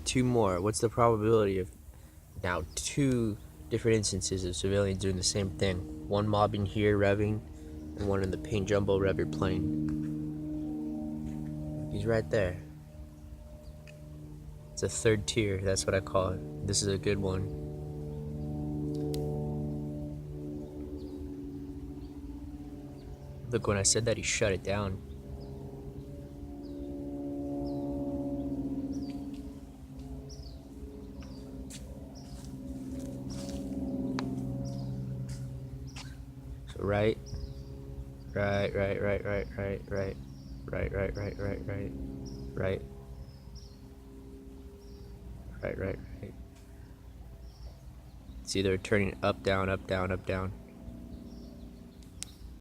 two more. What's the probability of now two different instances of civilians doing the same thing? One mobbing here, revving, and one in the paint jumbo rev your plane. He's right there. It's a third tier, that's what I call it. This is a good one. Look, when I said that, he shut it down. So right, right, right, right, right, right, right, right, right, right, right, right, right, right, right, right. It's either turning up, down, up, down, up, down.